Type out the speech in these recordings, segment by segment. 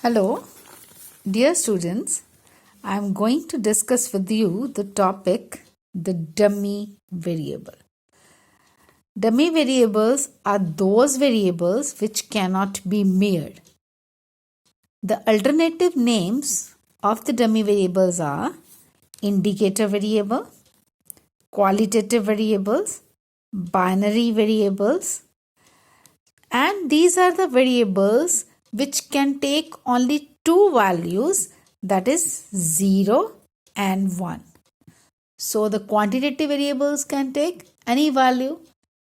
Hello, dear students. I am going to discuss with you the topic the dummy variable. Dummy variables are those variables which cannot be mirrored. The alternative names of the dummy variables are indicator variable, qualitative variables, binary variables, and these are the variables which can take only two values, that is 0 and 1. So the quantitative variables can take any value,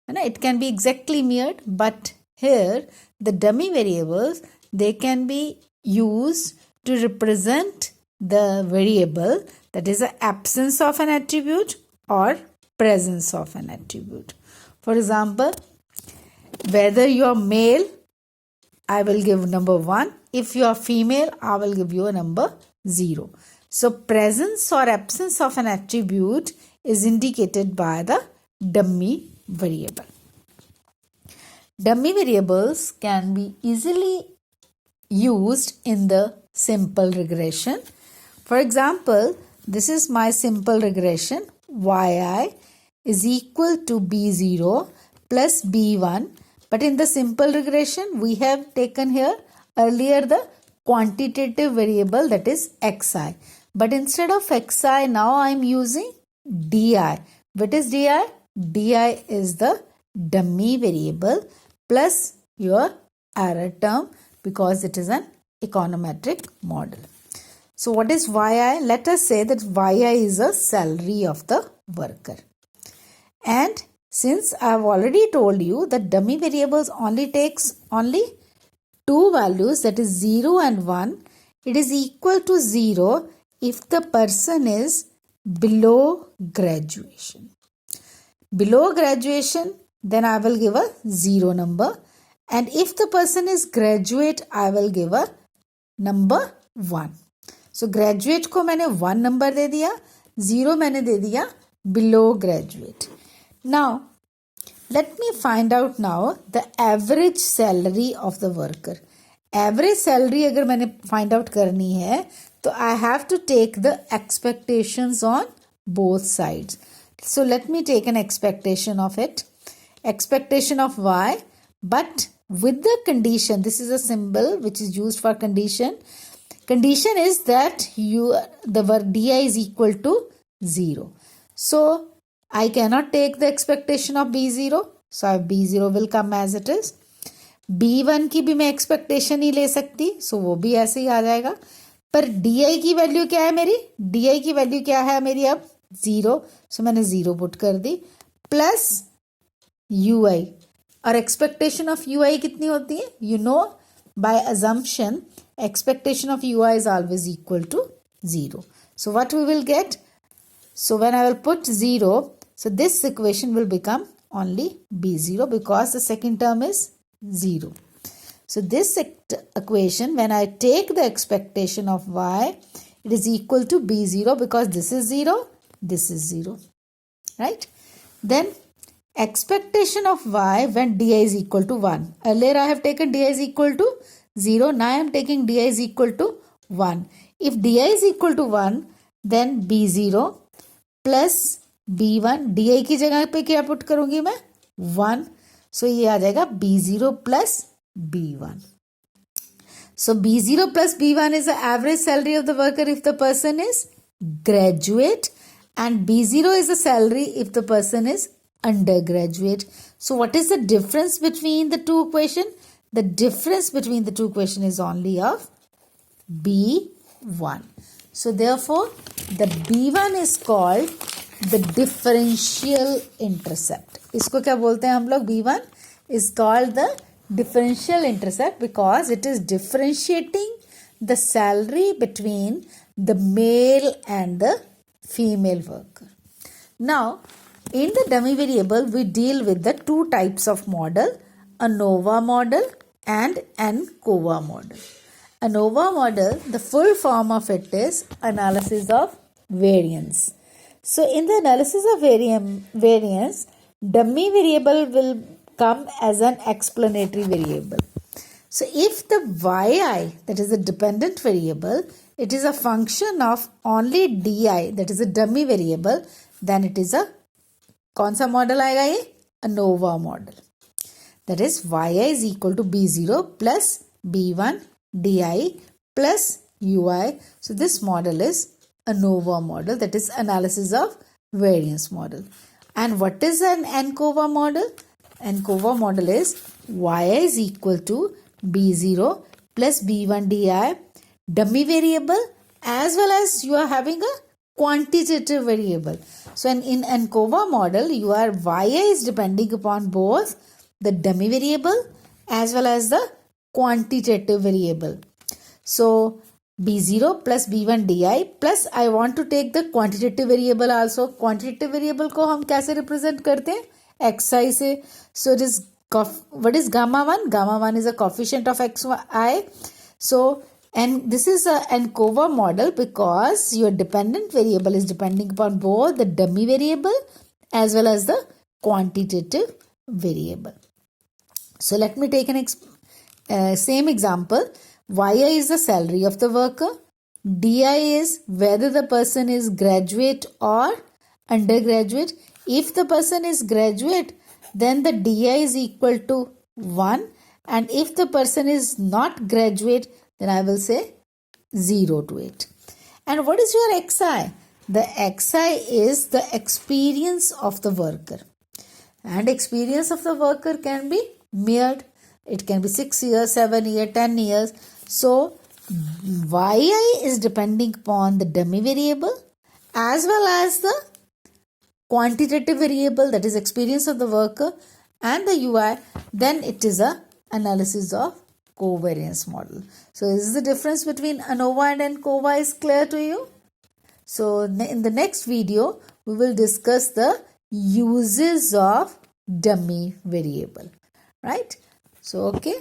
and it can be exactly mirrored, but here the dummy variables, they can be used to represent the variable, that is the absence of an attribute or presence of an attribute. For example, whether you are male, I will give number 1. If you are female, I will give you a number 0. So presence or absence of an attribute is indicated by the dummy variable. Dummy variables can be easily used in the simple regression. For example, this is my simple regression. Yi is equal to b0 plus b1. But in the simple regression, we have taken here earlier the quantitative variable, that is xi. But instead of xi, now I am using di. What is di? Di is the dummy variable plus your error term because it is an econometric model. So what is yi? Let us say that yi is a salary of the worker. And since I have already told you that dummy variables takes only two values, that is 0 and 1, it is equal to 0 if the person is below graduation. Below graduation, then I will give a 0 number. And if the person is graduate, I will give a number 1. So graduate को मैंने 1 number दे दिया, 0 मैंने दे दिया below graduate. Now, let me find out now the average salary of the worker. Average salary अगर मैंने find out करनी है, तो I have to take the expectations on both sides. So let me take an expectation of it. Expectation of y, but with the condition, this is a symbol which is used for condition. Condition is that the word di is equal to 0. So I cannot take the expectation of b0. So b0 will come as it is. b1 की भी मैं expectation नहीं ले सकती. So वो भी ऐसे ही आ जाएगा. पर di की वैल्यू क्या है मेरी? di की वैल्यू क्या है मेरी अब? 0. So मैंने 0 पुट कर दी. Plus ui. और expectation of ui कितनी होती है? You know, by assumption, expectation of ui is always equal to 0. So what we will get? So when I will put 0, so this equation will become only b0 because the second term is 0. So this equation, when I take the expectation of y, it is equal to b0 because this is 0, this is 0. Right? Then expectation of y when di is equal to 1. Earlier I have taken di is equal to 0. Now I am taking di is equal to 1. If di is equal to 1, then b0 plus b1, di की जगह पे क्या put करूंगी मैं? 1. So ये आ जाएगा b0 plus b1. So b0 plus b1 is the average salary of the worker if the person is graduate, and b0 is the salary if the person is undergraduate. So what is the difference between the two equations? The difference between the two equations is only of b1. So therefore, the b1 is called the differential intercept. इसको क्या बोलते हैं हम लोग? b1 is called the differential intercept because it is differentiating the salary between the male and the female worker. Now, in the dummy variable, we deal with the two types of model, ANOVA model and ANCOVA model. ANOVA model, the full form of it is analysis of variance. So in the analysis of variance, dummy variable will come as an explanatory variable. So if the yi, that is the dependent variable, it is a function of only di, that is a dummy variable, then it is a कौन सा model आएगा ये? ANOVA model. That is yi is equal to b0 plus b1 di plus ui. So this model is ANOVA model, that is analysis of variance model. And what is an ANCOVA model? ANCOVA model is yi is equal to b0 plus b1 di, dummy variable, as well as you are having a quantitative variable. So in ANCOVA model, your yi is depending upon both the dummy variable as well as the quantitative variable. So b0 plus b1 di plus I want to take the quantitative variable also. Quantitative variable को हम कैसे represent करते हैं? xi से. So it is what is gamma 1? Gamma 1 is a coefficient of xi. So and this is an ANCOVA model because your dependent variable is depending upon both the dummy variable as well as the quantitative variable. So let me take an same example. yi is the salary of the worker. di is whether the person is graduate or undergraduate. If the person is graduate, then the di is equal to 1. And if the person is not graduate, then I will say 0 to it. And what is your xi? The xi is the experience of the worker. And experience of the worker can be measured. It can be 6 years, 7 years, 10 years. So yi is depending upon the dummy variable as well as the quantitative variable, that is experience of the worker, and the ui. Then it is a analysis of covariance model. So is the difference between ANOVA and ANCOVA is clear to you? So in the next video, we will discuss the uses of dummy variable. Right? So okay.